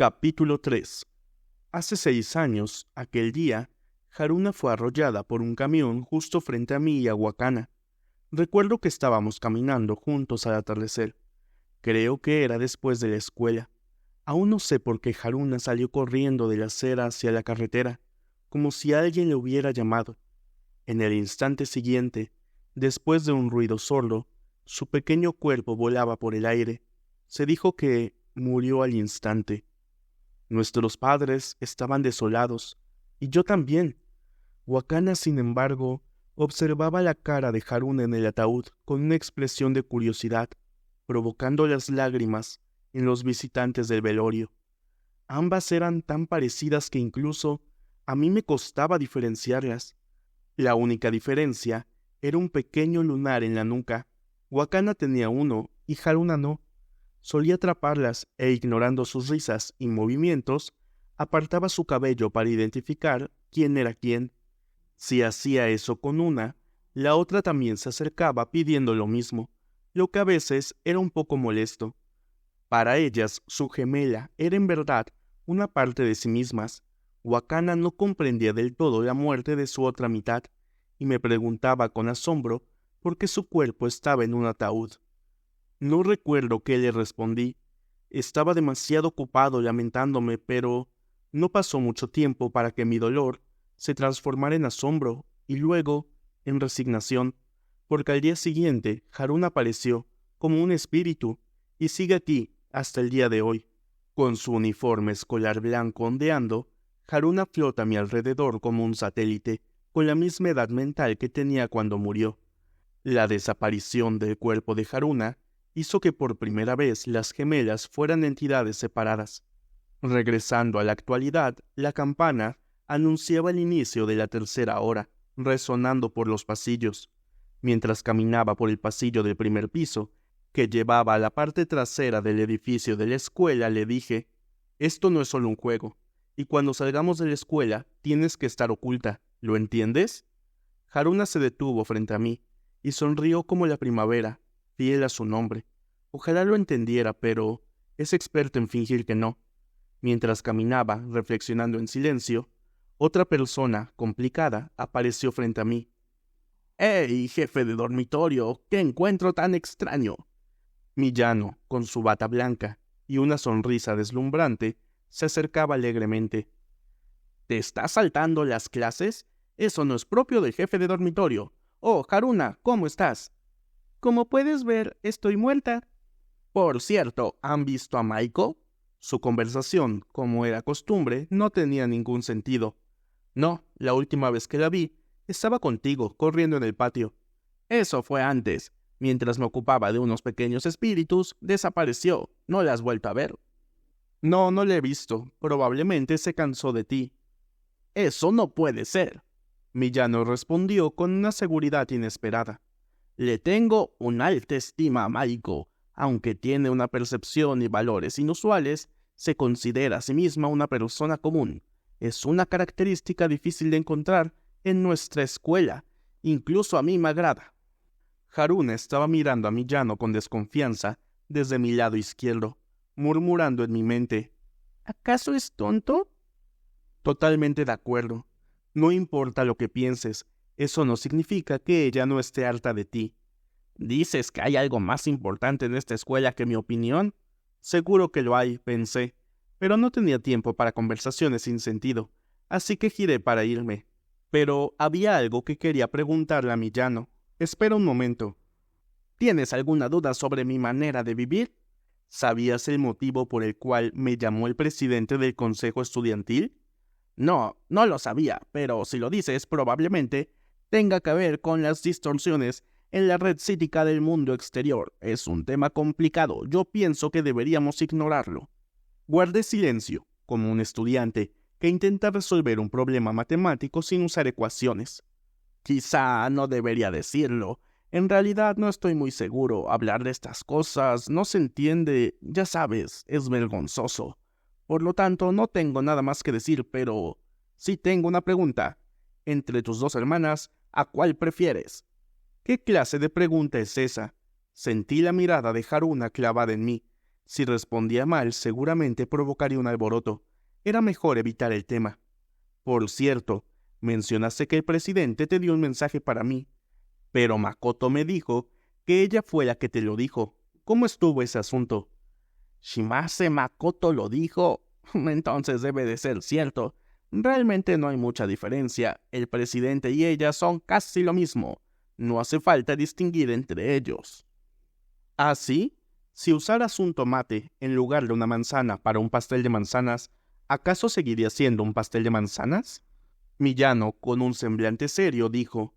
Capítulo 3. Hace 6 años, aquel día, Haruna fue arrollada por un camión justo frente a mí y a Wakana. Recuerdo que estábamos caminando juntos al atardecer. Creo que era después de la escuela. Aún no sé por qué Haruna salió corriendo de la acera hacia la carretera, como si alguien le hubiera llamado. En el instante siguiente, después de un ruido sordo, su pequeño cuerpo volaba por el aire. Se dijo que murió al instante. Nuestros padres estaban desolados, y yo también. Wakana, sin embargo, observaba la cara de Haruna en el ataúd con una expresión de curiosidad, provocando las lágrimas en los visitantes del velorio. Ambas eran tan parecidas que incluso a mí me costaba diferenciarlas. La única diferencia era un pequeño lunar en la nuca. Wakana tenía uno y Haruna no. Solía atraparlas e, ignorando sus risas y movimientos, apartaba su cabello para identificar quién era quién. Si hacía eso con una, la otra también se acercaba pidiendo lo mismo, lo que a veces era un poco molesto. Para ellas, su gemela era en verdad una parte de sí mismas. Wakana no comprendía del todo la muerte de su otra mitad, y me preguntaba con asombro por qué su cuerpo estaba en un ataúd. No recuerdo qué le respondí. Estaba demasiado ocupado lamentándome, pero no pasó mucho tiempo para que mi dolor se transformara en asombro y luego en resignación, porque al día siguiente Haruna apareció como un espíritu y sigue aquí hasta el día de hoy. Con su uniforme escolar blanco ondeando, Haruna flota a mi alrededor como un satélite, con la misma edad mental que tenía cuando murió. La desaparición del cuerpo de Haruna hizo que por primera vez las gemelas fueran entidades separadas. Regresando a la actualidad, la campana anunciaba el inicio de la tercera hora, resonando por los pasillos. Mientras caminaba por el pasillo del primer piso, que llevaba a la parte trasera del edificio de la escuela, le dije: «Esto no es solo un juego, y cuando salgamos de la escuela tienes que estar oculta, ¿lo entiendes?» Haruna se detuvo frente a mí y sonrió como la primavera, fiel a su nombre. Ojalá lo entendiera, pero es experto en fingir que no. Mientras caminaba, reflexionando en silencio, otra persona, complicada, apareció frente a mí. «¡Hey, jefe de dormitorio! ¡Qué encuentro tan extraño!». Millano, con su bata blanca y una sonrisa deslumbrante, se acercaba alegremente. «¿Te estás saltando las clases? Eso no es propio del jefe de dormitorio. Oh, Haruna, ¿cómo estás?» «Como puedes ver, estoy muerta». «Por cierto, ¿han visto a Maiko?» Su conversación, como era costumbre, no tenía ningún sentido. «No, la última vez que la vi, estaba contigo, corriendo en el patio». «Eso fue antes. Mientras me ocupaba de unos pequeños espíritus, desapareció. ¿No la has vuelto a ver?» «No, no la he visto. Probablemente se cansó de ti». «Eso no puede ser», Millano respondió con una seguridad inesperada. «Le tengo una alta estima a Maiko. Aunque tiene una percepción y valores inusuales, se considera a sí misma una persona común. Es una característica difícil de encontrar en nuestra escuela. Incluso a mí me agrada». Haruna estaba mirando a Millano con desconfianza desde mi lado izquierdo, murmurando en mi mente: «¿Acaso es tonto?» «Totalmente de acuerdo. No importa lo que pienses, eso no significa que ella no esté harta de ti». «¿Dices que hay algo más importante en esta escuela que mi opinión?» «Seguro que lo hay», pensé, pero no tenía tiempo para conversaciones sin sentido, así que giré para irme. Pero había algo que quería preguntarle a Millano. «Espera un momento. ¿Tienes alguna duda sobre mi manera de vivir? ¿Sabías el motivo por el cual me llamó el presidente del consejo estudiantil?» «No, no lo sabía, pero si lo dices, probablemente tenga que ver con las distorsiones en la red psíquica del mundo exterior. Es un tema complicado. Yo pienso que deberíamos ignorarlo». Guardé silencio, como un estudiante que intenta resolver un problema matemático sin usar ecuaciones. «Quizá no debería decirlo. En realidad no estoy muy seguro. Hablar de estas cosas no se entiende, ya sabes, es vergonzoso. Por lo tanto, no tengo nada más que decir, pero sí tengo una pregunta. Entre tus dos hermanas, ¿a cuál prefieres?» ¿Qué clase de pregunta es esa? Sentí la mirada de Haruna clavada en mí. Si respondía mal, seguramente provocaría un alboroto. Era mejor evitar el tema. Por cierto, mencionaste que el presidente te dio un mensaje para mí, pero Makoto me dijo que ella fue la que te lo dijo. ¿Cómo estuvo ese asunto? Shimase Makoto lo dijo. Entonces debe de ser cierto. Realmente no hay mucha diferencia. El presidente y ella son casi lo mismo. No hace falta distinguir entre ellos. ¿Ah, sí? Si usaras un tomate en lugar de una manzana para un pastel de manzanas, ¿acaso seguiría siendo un pastel de manzanas? Millano, con un semblante serio, dijo: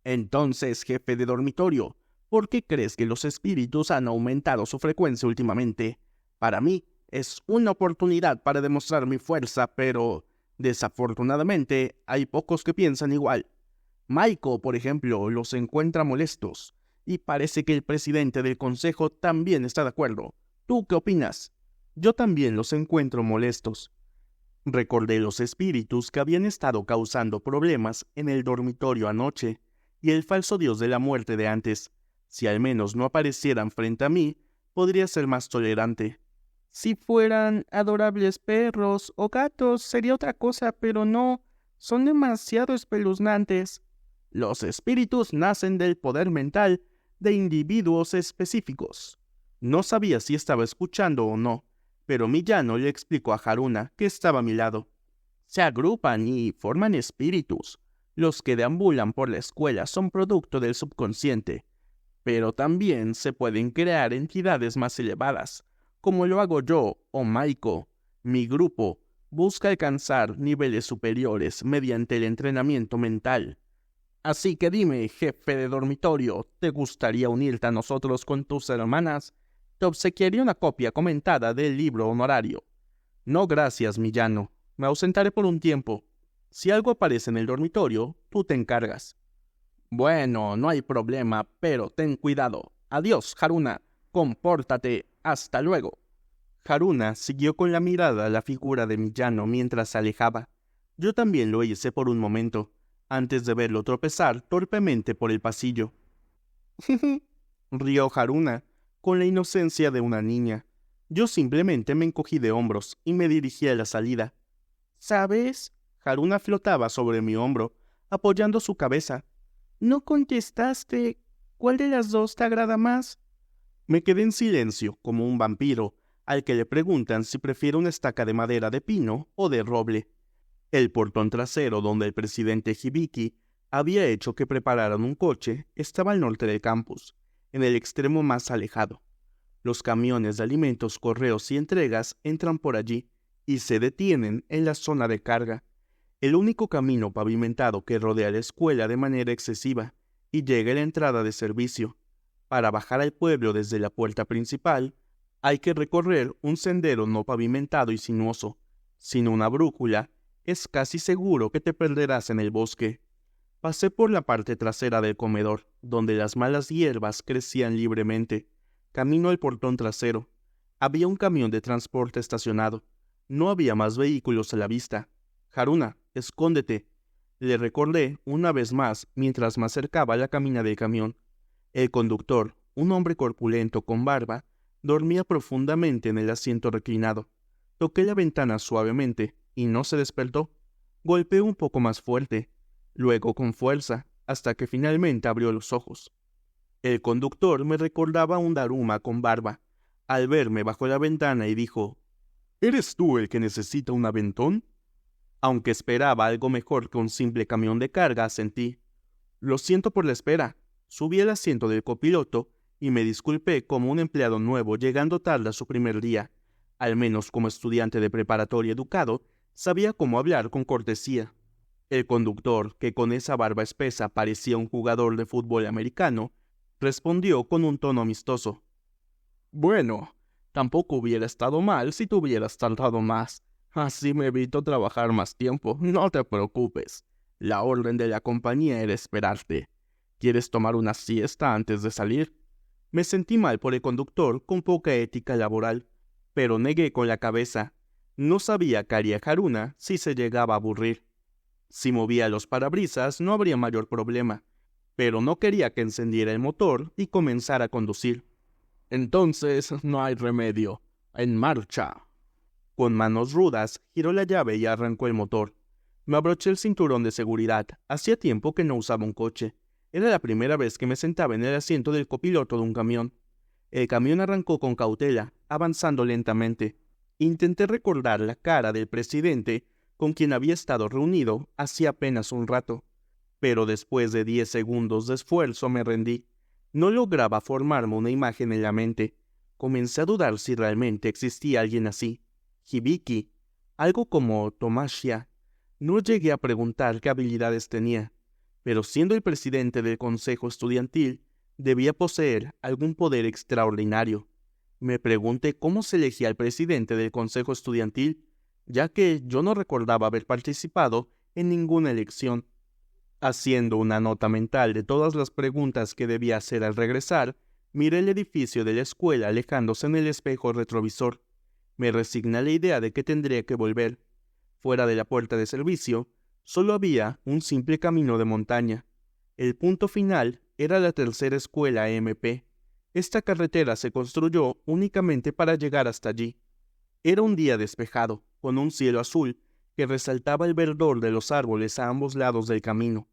Entonces, jefe de dormitorio, ¿por qué crees que los espíritus han aumentado su frecuencia últimamente? Para mí, es una oportunidad para demostrar mi fuerza, pero desafortunadamente hay pocos que piensan igual. Maiko, por ejemplo, los encuentra molestos, y parece que el presidente del consejo también está de acuerdo. ¿Tú qué opinas? Yo también los encuentro molestos. Recordé los espíritus que habían estado causando problemas en el dormitorio anoche, y el falso dios de la muerte de antes. Si al menos no aparecieran frente a mí, podría ser más tolerante. Si fueran adorables perros o gatos, sería otra cosa, pero no, son demasiado espeluznantes. Los espíritus nacen del poder mental de individuos específicos. No sabía si estaba escuchando o no, pero Millano le explicó a Haruna, que estaba a mi lado. Se agrupan y forman espíritus. Los que deambulan por la escuela son producto del subconsciente, pero también se pueden crear entidades más elevadas, como lo hago yo o Maiko. Mi grupo busca alcanzar niveles superiores mediante el entrenamiento mental. Así que dime, jefe de dormitorio, ¿te gustaría unirte a nosotros con tus hermanas? Te obsequiaría una copia comentada del libro honorario. No, gracias, Millano. Me ausentaré por un tiempo. Si algo aparece en el dormitorio, tú te encargas. Bueno, no hay problema, pero ten cuidado. Adiós, Haruna. Compórtate. Hasta luego. Haruna siguió con la mirada la figura de Millano mientras se alejaba. Yo también lo hice por un momento, antes de verlo tropezar torpemente por el pasillo. Rió Haruna, con la inocencia de una niña. Yo simplemente me encogí de hombros y me dirigí a la salida. ¿Sabes? Haruna flotaba sobre mi hombro, apoyando su cabeza. No contestaste. ¿Cuál de las dos te agrada más? Me quedé en silencio, como un vampiro, al que le preguntan si prefiere una estaca de madera de pino o de roble. El portón trasero donde el presidente Hibiki había hecho que prepararan un coche estaba al norte del campus, en el extremo más alejado. Los camiones de alimentos, correos y entregas entran por allí y se detienen en la zona de carga, el único camino pavimentado que rodea la escuela de manera excesiva y llega a la entrada de servicio. Para bajar al pueblo desde la puerta principal, hay que recorrer un sendero no pavimentado y sinuoso. Sin una brújula, es casi seguro que te perderás en el bosque. Pasé por la parte trasera del comedor, donde las malas hierbas crecían libremente. Camino al portón trasero. Había un camión de transporte estacionado. No había más vehículos a la vista. Haruna, escóndete. Le recordé una vez más mientras me acercaba a la cabina del camión. El conductor, un hombre corpulento con barba, dormía profundamente en el asiento reclinado. Toqué la ventana suavemente y no se despertó. Golpeé un poco más fuerte, luego con fuerza, hasta que finalmente abrió los ojos. El conductor me recordaba a un Daruma con barba. Al verme bajó la ventana y dijo: ¿Eres tú el que necesita un aventón? Aunque esperaba algo mejor que un simple camión de carga, asentí. Lo siento por la espera. Subí al asiento del copiloto y me disculpé como un empleado nuevo llegando tarde a su primer día. Al menos como estudiante de preparatoria educado, sabía cómo hablar con cortesía. El conductor, que con esa barba espesa parecía un jugador de fútbol americano, respondió con un tono amistoso: Bueno, tampoco hubiera estado mal si te hubieras tardado más. Así me evito trabajar más tiempo, no te preocupes. La orden de la compañía era esperarte. ¿Quieres tomar una siesta antes de salir? Me sentí mal por el conductor con poca ética laboral, pero negué con la cabeza. No sabía qué haría Haruna si se llegaba a aburrir. Si movía los parabrisas no habría mayor problema, pero no quería que encendiera el motor y comenzara a conducir. Entonces no hay remedio. En marcha. Con manos rudas, giró la llave y arrancó el motor. Me abroché el cinturón de seguridad. Hacía tiempo que no usaba un coche. Era la primera vez que me sentaba en el asiento del copiloto de un camión. El camión arrancó con cautela, avanzando lentamente. Intenté recordar la cara del presidente con quien había estado reunido hacía apenas un rato. Pero después de 10 segundos de esfuerzo me rendí. No lograba formarme una imagen en la mente. Comencé a dudar si realmente existía alguien así. Hibiki, algo como Tomasha. No llegué a preguntar qué habilidades tenía, pero siendo el presidente del consejo estudiantil, debía poseer algún poder extraordinario. Me pregunté cómo se elegía al presidente del consejo estudiantil, ya que yo no recordaba haber participado en ninguna elección. Haciendo una nota mental de todas las preguntas que debía hacer al regresar, miré el edificio de la escuela alejándose en el espejo retrovisor. Me resigné a la idea de que tendría que volver. Fuera de la puerta de servicio, solo había un simple camino de montaña. El punto final era la tercera escuela MP. Esta carretera se construyó únicamente para llegar hasta allí. Era un día despejado, con un cielo azul que resaltaba el verdor de los árboles a ambos lados del camino.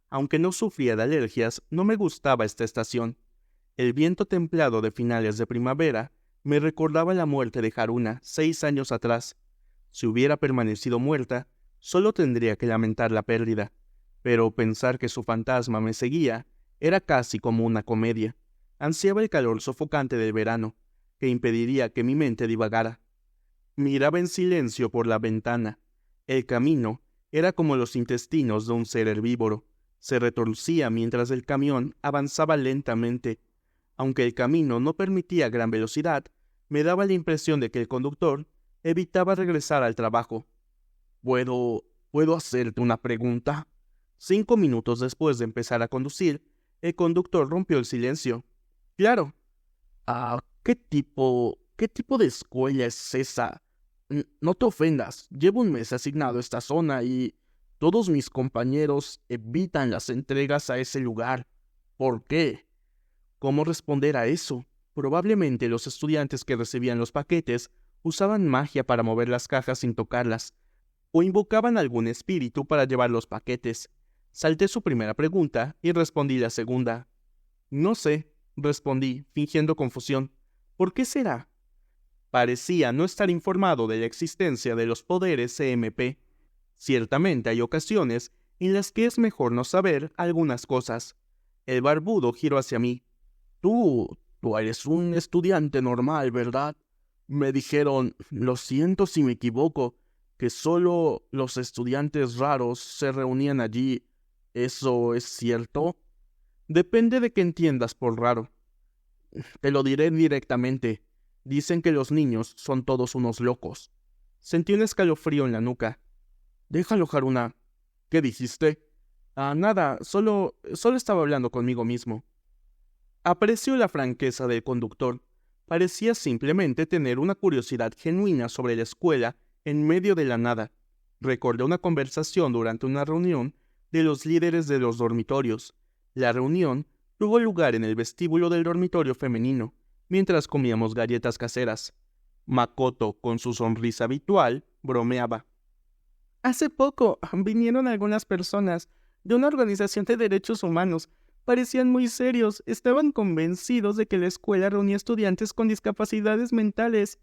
Aunque no sufría de alergias, no me gustaba esta estación. El viento templado de finales de primavera me recordaba la muerte de Haruna 6 años atrás. Si hubiera permanecido muerta, solo tendría que lamentar la pérdida, pero pensar que su fantasma me seguía era casi como una comedia. Ansiaba el calor sofocante del verano, que impediría que mi mente divagara. Miraba en silencio por la ventana. El camino era como los intestinos de un ser herbívoro. Se retorcía mientras el camión avanzaba lentamente. Aunque el camino no permitía gran velocidad, me daba la impresión de que el conductor evitaba regresar al trabajo. ¿Puedo hacerte una pregunta? 5 minutos después de empezar a conducir, el conductor rompió el silencio. Claro. ¿Qué tipo de escuela es esa? No te ofendas, llevo un mes asignado a esta zona y todos mis compañeros evitan las entregas a ese lugar. ¿Por qué? ¿Cómo responder a eso? Probablemente los estudiantes que recibían los paquetes usaban magia para mover las cajas sin tocarlas, o invocaban algún espíritu para llevar los paquetes. Salté su primera pregunta y respondí la segunda. No sé, respondí, fingiendo confusión. ¿Por qué será? Parecía no estar informado de la existencia de los poderes CMP. Ciertamente hay ocasiones en las que es mejor no saber algunas cosas. El barbudo giró hacia mí. Tú eres un estudiante normal, ¿verdad? Me dijeron, lo siento si me equivoco, que solo los estudiantes raros se reunían allí. ¿Eso es cierto? Depende de qué entiendas por raro. Te lo diré directamente. Dicen que los niños son todos unos locos. Sentí un escalofrío en la nuca. Déjalo, Haruna. ¿Qué dijiste? Nada, solo estaba hablando conmigo mismo. Apreció la franqueza del conductor. Parecía simplemente tener una curiosidad genuina sobre la escuela en medio de la nada. Recordé una conversación durante una reunión de los líderes de los dormitorios. La reunión tuvo lugar en el vestíbulo del dormitorio femenino, mientras comíamos galletas caseras. Makoto, con su sonrisa habitual, bromeaba. Hace poco vinieron algunas personas de una organización de derechos humanos. Parecían muy serios, estaban convencidos de que la escuela reunía estudiantes con discapacidades mentales.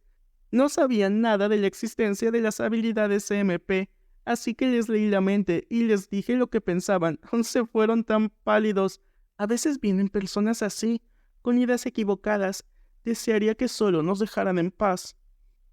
No sabían nada de la existencia de las habilidades CMP, así que les leí la mente y les dije lo que pensaban. Se fueron tan pálidos. A veces vienen personas así, con ideas equivocadas. Desearía que solo nos dejaran en paz.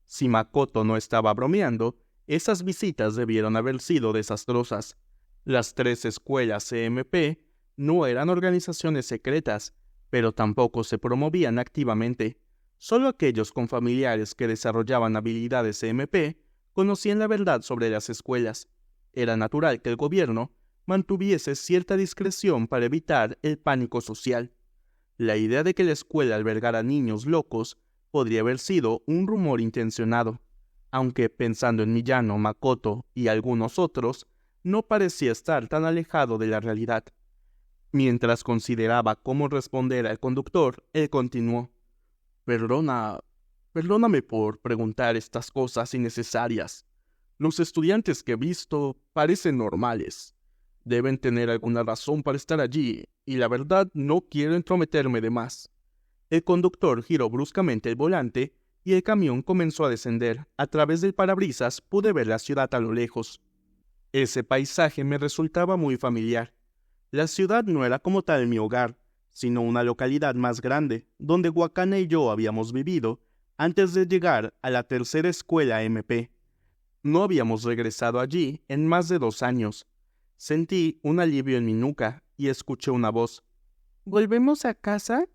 Si Makoto no estaba bromeando, esas visitas debieron haber sido desastrosas. Las 3 escuelas CMP no eran organizaciones secretas, pero tampoco se promovían activamente. Solo aquellos con familiares que desarrollaban habilidades CMP conocían la verdad sobre las escuelas. Era natural que el gobierno mantuviese cierta discreción para evitar el pánico social. La idea de que la escuela albergara niños locos podría haber sido un rumor intencionado, aunque pensando en Miyano, Makoto y algunos otros, no parecía estar tan alejado de la realidad. Mientras consideraba cómo responder al conductor, él continuó. Perdona, Perdóname por preguntar estas cosas innecesarias. Los estudiantes que he visto parecen normales. Deben tener alguna razón para estar allí, y la verdad no quiero entrometerme de más. El conductor giró bruscamente el volante y el camión comenzó a descender. A través del parabrisas pude ver la ciudad a lo lejos. Ese paisaje me resultaba muy familiar. La ciudad no era como tal mi hogar, sino una localidad más grande, donde Wakana y yo habíamos vivido antes de llegar a la tercera escuela MP. No habíamos regresado allí en más de 2 años. Sentí un alivio en mi nuca y escuché una voz. ¿Volvemos a casa?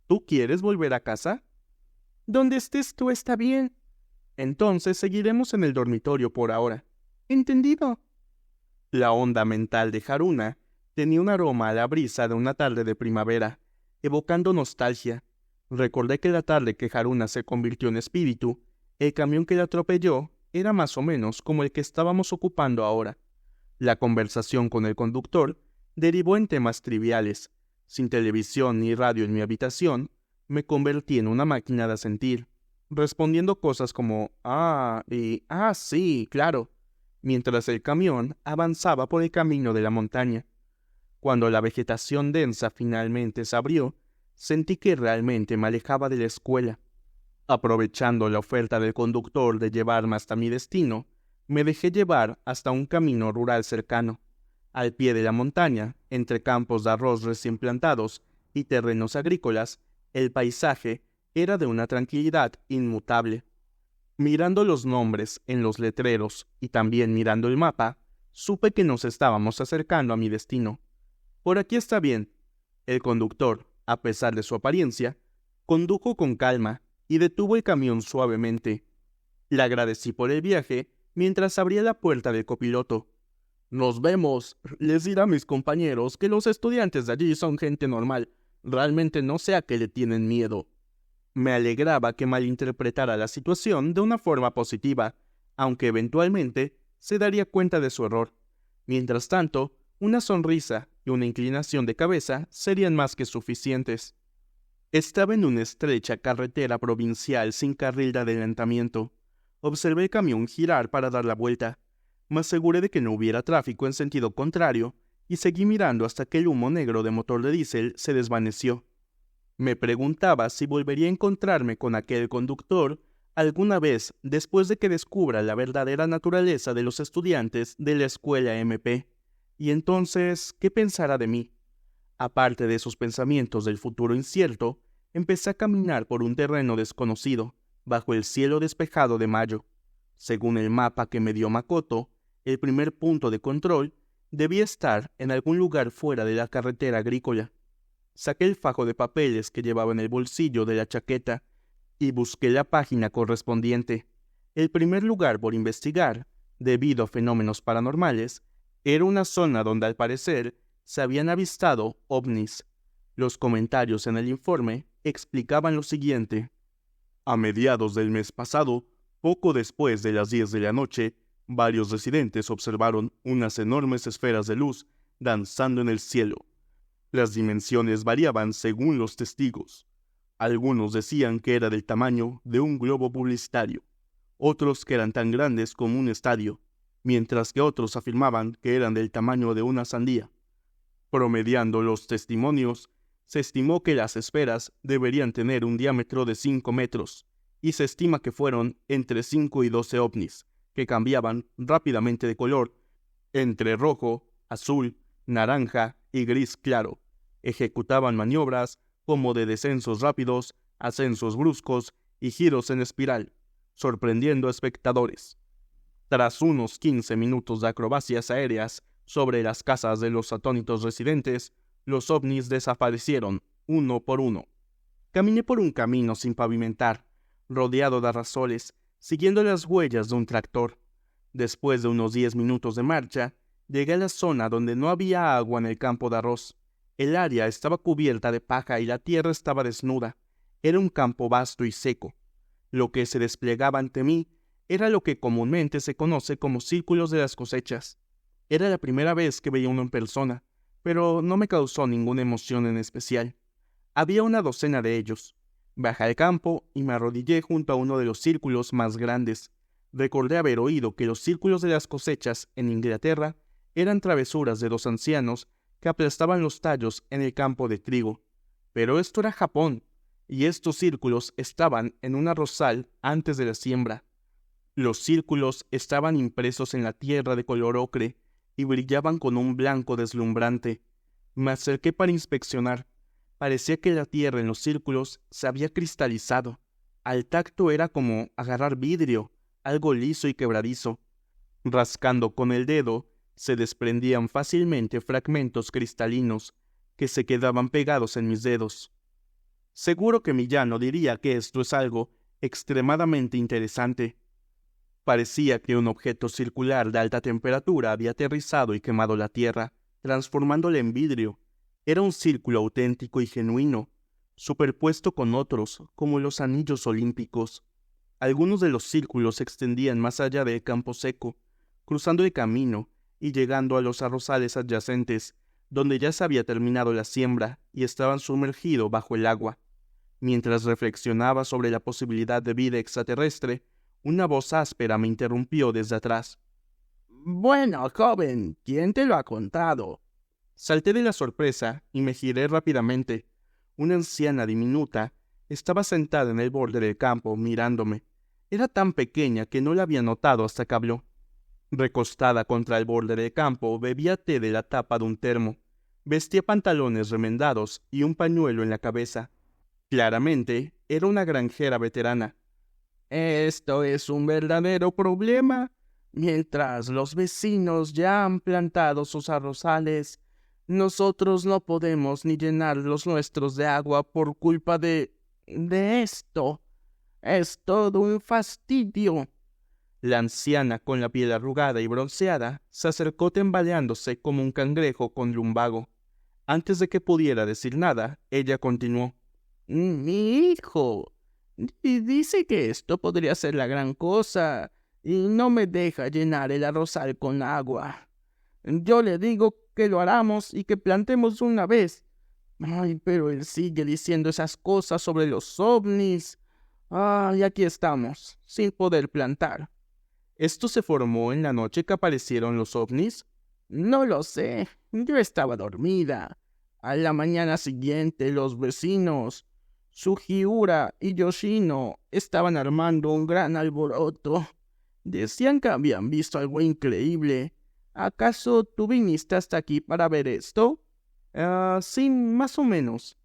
¿Tú quieres volver a casa? Donde estés tú está bien. Entonces seguiremos en el dormitorio por ahora. ¿Entendido? La onda mental de Haruna tenía un aroma a la brisa de una tarde de primavera, evocando nostalgia. Recordé que la tarde que Haruna se convirtió en espíritu, el camión que la atropelló era más o menos como el que estábamos ocupando ahora. La conversación con el conductor derivó en temas triviales. Sin televisión ni radio en mi habitación, me convertí en una máquina de sentir, respondiendo cosas como sí, claro, mientras el camión avanzaba por el camino de la montaña. Cuando la vegetación densa finalmente se abrió, sentí que realmente me alejaba de la escuela. Aprovechando la oferta del conductor de llevarme hasta mi destino, me dejé llevar hasta un camino rural cercano. Al pie de la montaña, entre campos de arroz recién plantados y terrenos agrícolas, el paisaje era de una tranquilidad inmutable. Mirando los nombres en los letreros y también mirando el mapa, supe que nos estábamos acercando a mi destino. Por aquí está bien. El conductor, a pesar de su apariencia, condujo con calma y detuvo el camión suavemente. Le agradecí por el viaje mientras abría la puerta del copiloto. Nos vemos. Les diré a mis compañeros que los estudiantes de allí son gente normal. Realmente no sé a qué le tienen miedo. Me alegraba que malinterpretara la situación de una forma positiva, aunque eventualmente se daría cuenta de su error. Mientras tanto, una sonrisa y una inclinación de cabeza serían más que suficientes. Estaba en una estrecha carretera provincial sin carril de adelantamiento. Observé el camión girar para dar la vuelta. Me aseguré de que no hubiera tráfico en sentido contrario y seguí mirando hasta que el humo negro de motor de diésel se desvaneció. Me preguntaba si volvería a encontrarme con aquel conductor alguna vez después de que descubra la verdadera naturaleza de los estudiantes de la escuela MP. Y entonces, ¿qué pensará de mí? Aparte de esos pensamientos del futuro incierto, empecé a caminar por un terreno desconocido, bajo el cielo despejado de mayo. Según el mapa que me dio Makoto, el primer punto de control debía estar en algún lugar fuera de la carretera agrícola. Saqué el fajo de papeles que llevaba en el bolsillo de la chaqueta y busqué la página correspondiente. El primer lugar por investigar, debido a fenómenos paranormales, era una zona donde al parecer se habían avistado ovnis. Los comentarios en el informe explicaban lo siguiente. A mediados del mes pasado, poco después de las 10 de la noche, varios residentes observaron unas enormes esferas de luz danzando en el cielo. Las dimensiones variaban según los testigos. Algunos decían que era del tamaño de un globo publicitario, otros que eran tan grandes como un estadio, mientras que otros afirmaban que eran del tamaño de una sandía. Promediando los testimonios, se estimó que las esferas deberían tener un diámetro de 5 metros, y se estima que fueron entre 5 y 12 ovnis, que cambiaban rápidamente de color, entre rojo, azul, naranja y gris claro. Ejecutaban maniobras como de descensos rápidos, ascensos bruscos y giros en espiral, sorprendiendo a espectadores. Tras unos 15 minutos de acrobacias aéreas sobre las casas de los atónitos residentes, los ovnis desaparecieron, uno por uno. Caminé por un camino sin pavimentar, rodeado de arrasoles, siguiendo las huellas de un tractor. Después de unos 10 minutos de marcha, llegué a la zona donde no había agua en el campo de arroz. El área estaba cubierta de paja y la tierra estaba desnuda. Era un campo vasto y seco. Lo que se desplegaba ante mí era lo que comúnmente se conoce como círculos de las cosechas. Era la primera vez que veía uno en persona, pero no me causó ninguna emoción en especial. Había una docena de ellos. Bajé al campo y me arrodillé junto a uno de los círculos más grandes. Recordé haber oído que los círculos de las cosechas en Inglaterra eran travesuras de dos ancianos que aplastaban los tallos en el campo de trigo. Pero esto era Japón, y estos círculos estaban en un arrozal antes de la siembra. Los círculos estaban impresos en la tierra de color ocre y brillaban con un blanco deslumbrante. Me acerqué para inspeccionar. Parecía que la tierra en los círculos se había cristalizado. Al tacto era como agarrar vidrio, algo liso y quebradizo. Rascando con el dedo, se desprendían fácilmente fragmentos cristalinos que se quedaban pegados en mis dedos. Seguro que mi llano diría que esto es algo extremadamente interesante. Parecía que un objeto circular de alta temperatura había aterrizado y quemado la tierra, transformándola en vidrio. Era un círculo auténtico y genuino, superpuesto con otros, como los anillos olímpicos. Algunos de los círculos se extendían más allá del campo seco, cruzando el camino y llegando a los arrozales adyacentes, donde ya se había terminado la siembra y estaban sumergidos bajo el agua. Mientras reflexionaba sobre la posibilidad de vida extraterrestre, una voz áspera me interrumpió desde atrás. Bueno, joven, ¿quién te lo ha contado? Salté de la sorpresa y me giré rápidamente. Una anciana diminuta estaba sentada en el borde del campo mirándome. Era tan pequeña que no la había notado hasta que habló. Recostada contra el borde del campo, bebía té de la tapa de un termo. Vestía pantalones remendados y un pañuelo en la cabeza. Claramente, era una granjera veterana. Esto es un verdadero problema. Mientras los vecinos ya han plantado sus arrozales, nosotros no podemos ni llenar los nuestros de agua por culpa de esto. Es todo un fastidio. La anciana, con la piel arrugada y bronceada, se acercó tambaleándose como un cangrejo con lumbago. Antes de que pudiera decir nada, ella continuó. Mi hijo. Y dice que esto podría ser la gran cosa y no me deja llenar el arrozal con agua. Yo le digo que lo haramos y que plantemos una vez. Ay, pero él sigue diciendo esas cosas sobre los ovnis. Y aquí estamos, sin poder plantar. ¿Esto se formó en la noche que aparecieron los ovnis? No lo sé, yo estaba dormida. A la mañana siguiente los vecinos, Sugiura y Yoshino, estaban armando un gran alboroto. Decían que habían visto algo increíble. ¿Acaso tú viniste hasta aquí para ver esto? Sí, más o menos.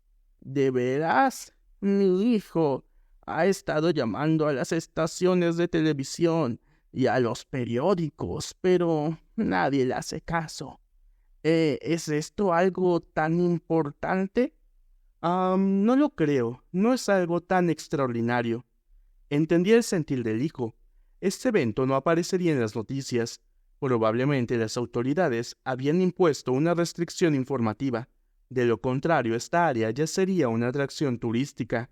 ¿De veras? Mi hijo ha estado llamando a las estaciones de televisión y a los periódicos, pero nadie le hace caso. ¿Es esto algo tan importante? No lo creo. No es algo tan extraordinario. Entendí el sentir del hijo. Este evento no aparecería en las noticias. Probablemente las autoridades habían impuesto una restricción informativa. De lo contrario, esta área ya sería una atracción turística.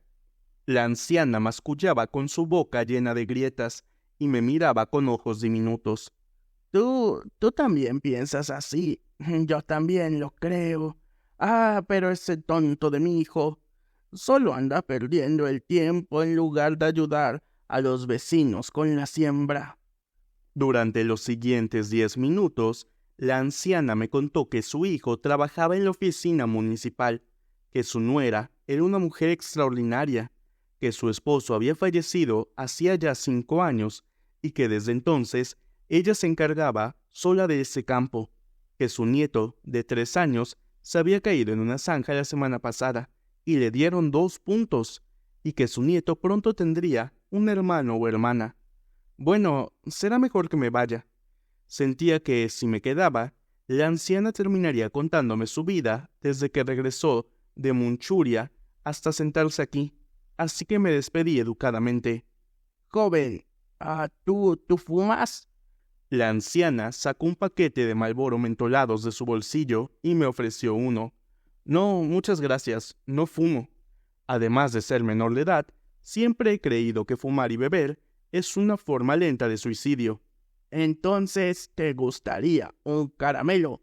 La anciana mascullaba con su boca llena de grietas y me miraba con ojos diminutos. Tú también piensas así. Yo también lo creo. Pero ese tonto de mi hijo solo anda perdiendo el tiempo en lugar de ayudar a los vecinos con la siembra. Durante los siguientes 10 minutos, la anciana me contó que su hijo trabajaba en la oficina municipal, que su nuera era una mujer extraordinaria, que su esposo había fallecido hacía ya 5 años y que desde entonces ella se encargaba sola de ese campo, que su nieto, de 3 años, se había caído en una zanja la semana pasada y le dieron 2 puntos, y que su nieto pronto tendría un hermano o hermana. Bueno, será mejor que me vaya. Sentía que, si me quedaba, la anciana terminaría contándome su vida desde que regresó de Manchuria hasta sentarse aquí, así que me despedí educadamente. Joven, ¿tú fumas? La anciana sacó un paquete de Marlboro mentolados de su bolsillo y me ofreció uno. No, muchas gracias, no fumo. Además de ser menor de edad, siempre he creído que fumar y beber es una forma lenta de suicidio. Entonces, ¿te gustaría un caramelo?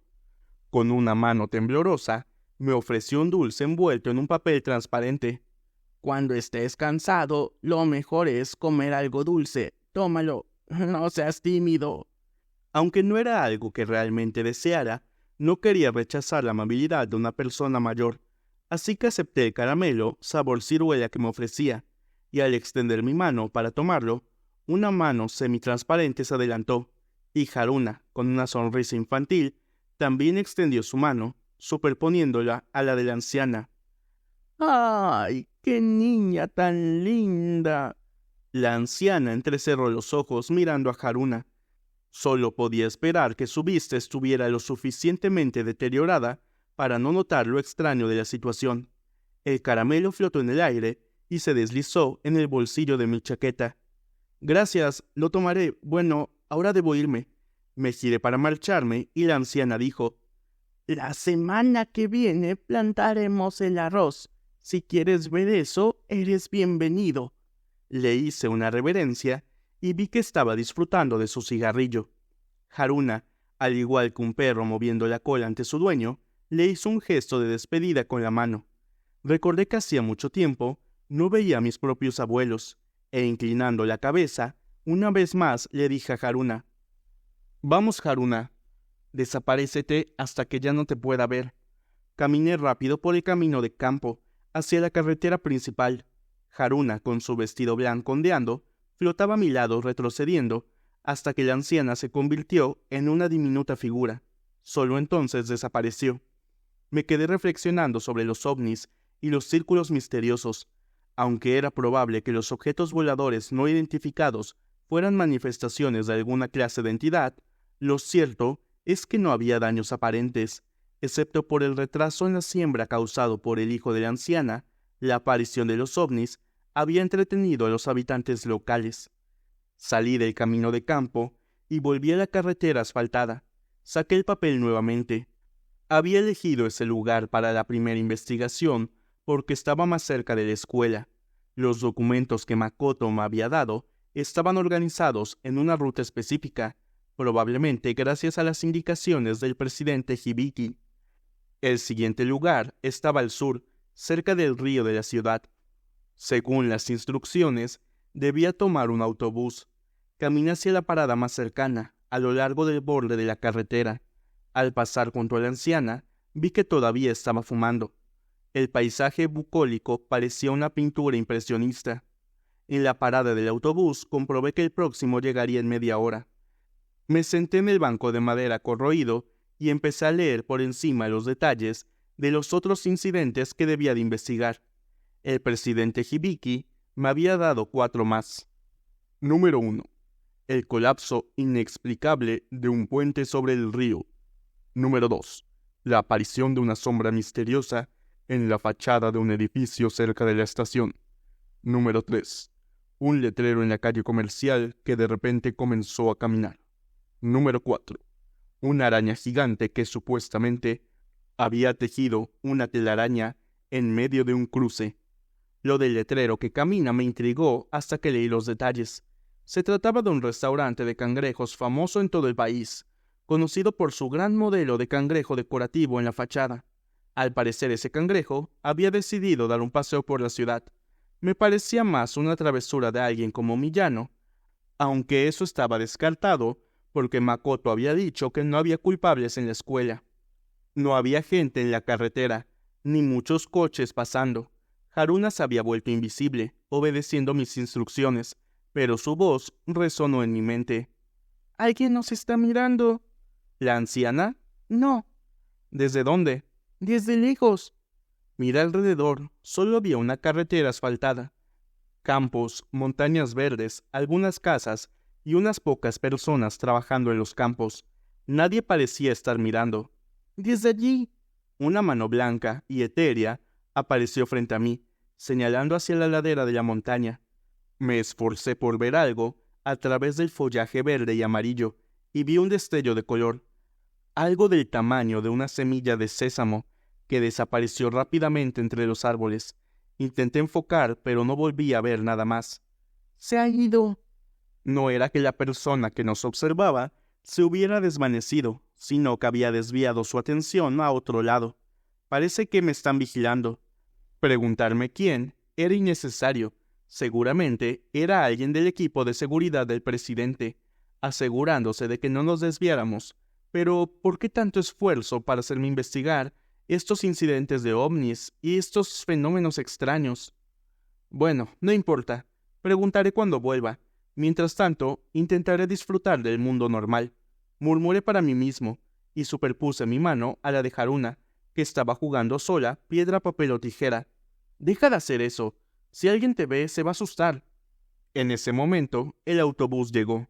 Con una mano temblorosa, me ofreció un dulce envuelto en un papel transparente. Cuando estés cansado, lo mejor es comer algo dulce. Tómalo. No seas tímido. Aunque no era algo que realmente deseara, no quería rechazar la amabilidad de una persona mayor, así que acepté el caramelo sabor ciruela que me ofrecía, y al extender mi mano para tomarlo, una mano semitransparente se adelantó, y Haruna, con una sonrisa infantil, también extendió su mano, superponiéndola a la de la anciana. ¡Ay, qué niña tan linda! La anciana entrecerró los ojos mirando a Haruna. Solo podía esperar que su vista estuviera lo suficientemente deteriorada para no notar lo extraño de la situación. El caramelo flotó en el aire y se deslizó en el bolsillo de mi chaqueta. Gracias, lo tomaré. Bueno, ahora debo irme. Me giré para marcharme y la anciana dijo: La semana que viene plantaremos el arroz. Si quieres ver eso, eres bienvenido. Le hice una reverencia y vi que estaba disfrutando de su cigarrillo. Haruna, al igual que un perro moviendo la cola ante su dueño, le hizo un gesto de despedida con la mano. Recordé que hacía mucho tiempo no veía a mis propios abuelos, e inclinando la cabeza, una vez más le dije a Haruna: «Vamos, Haruna, desaparécete hasta que ya no te pueda ver». Caminé rápido por el camino de campo, hacia la carretera principal. Haruna, con su vestido blanco ondeando, flotaba a mi lado retrocediendo, hasta que la anciana se convirtió en una diminuta figura. Solo entonces desapareció. Me quedé reflexionando sobre los ovnis y los círculos misteriosos. Aunque era probable que los objetos voladores no identificados fueran manifestaciones de alguna clase de entidad, lo cierto es que no había daños aparentes, excepto por el retraso en la siembra causado por el hijo de la anciana. La aparición de los ovnis había entretenido a los habitantes locales. Salí del camino de campo y volví a la carretera asfaltada. Saqué el papel nuevamente. Había elegido ese lugar para la primera investigación porque estaba más cerca de la escuela. Los documentos que Makoto me había dado estaban organizados en una ruta específica, probablemente gracias a las indicaciones del presidente Hibiki. El siguiente lugar estaba al sur, cerca del río de la ciudad. Según las instrucciones, debía tomar un autobús. Caminé hacia la parada más cercana, a lo largo del borde de la carretera. Al pasar junto a la anciana, vi que todavía estaba fumando. El paisaje bucólico parecía una pintura impresionista. En la parada del autobús comprobé que el próximo llegaría en media hora. Me senté en el banco de madera corroído y empecé a leer por encima los detalles de los otros incidentes que debía de investigar. El presidente Hibiki me había dado 4 más. Número 1. El colapso inexplicable de un puente sobre el río. Número 2. La aparición de una sombra misteriosa en la fachada de un edificio cerca de la estación. Número 3. Un letrero en la calle comercial que de repente comenzó a caminar. Número 4. Una araña gigante que supuestamente había tejido una telaraña en medio de un cruce. Lo del letrero que camina me intrigó hasta que leí los detalles. Se trataba de un restaurante de cangrejos famoso en todo el país, conocido por su gran modelo de cangrejo decorativo en la fachada. Al parecer ese cangrejo había decidido dar un paseo por la ciudad. Me parecía más una travesura de alguien como Miyano, aunque eso estaba descartado porque Makoto había dicho que no había culpables en la escuela. No había gente en la carretera, ni muchos coches pasando. Haruna se había vuelto invisible, obedeciendo mis instrucciones, pero su voz resonó en mi mente. ¿Alguien nos está mirando? ¿La anciana? No. ¿Desde dónde? Desde lejos. Miré alrededor, solo había una carretera asfaltada. Campos, montañas verdes, algunas casas y unas pocas personas trabajando en los campos. Nadie parecía estar mirando. Desde allí. Una mano blanca y etérea apareció frente a mí, señalando hacia la ladera de la montaña. Me esforcé por ver algo a través del follaje verde y amarillo, y vi un destello de color, algo del tamaño de una semilla de sésamo, que desapareció rápidamente entre los árboles. Intenté enfocar, pero no volví a ver nada más. Se ha ido. No era que la persona que nos observaba se hubiera desvanecido, sino que había desviado su atención a otro lado. Parece que me están vigilando. Preguntarme quién Era innecesario. Seguramente era alguien del equipo de seguridad del presidente, asegurándose de que no nos desviáramos. Pero, ¿por qué tanto esfuerzo para hacerme investigar estos incidentes de ovnis y estos fenómenos extraños? Bueno, no importa. Preguntaré cuando vuelva. Mientras tanto, intentaré disfrutar del mundo normal. Murmuré para mí mismo, y superpuse mi mano a la de Haruna, que estaba jugando sola, piedra, papel o tijera. Deja de hacer eso. Si alguien te ve, se va a asustar. En ese momento, el autobús llegó.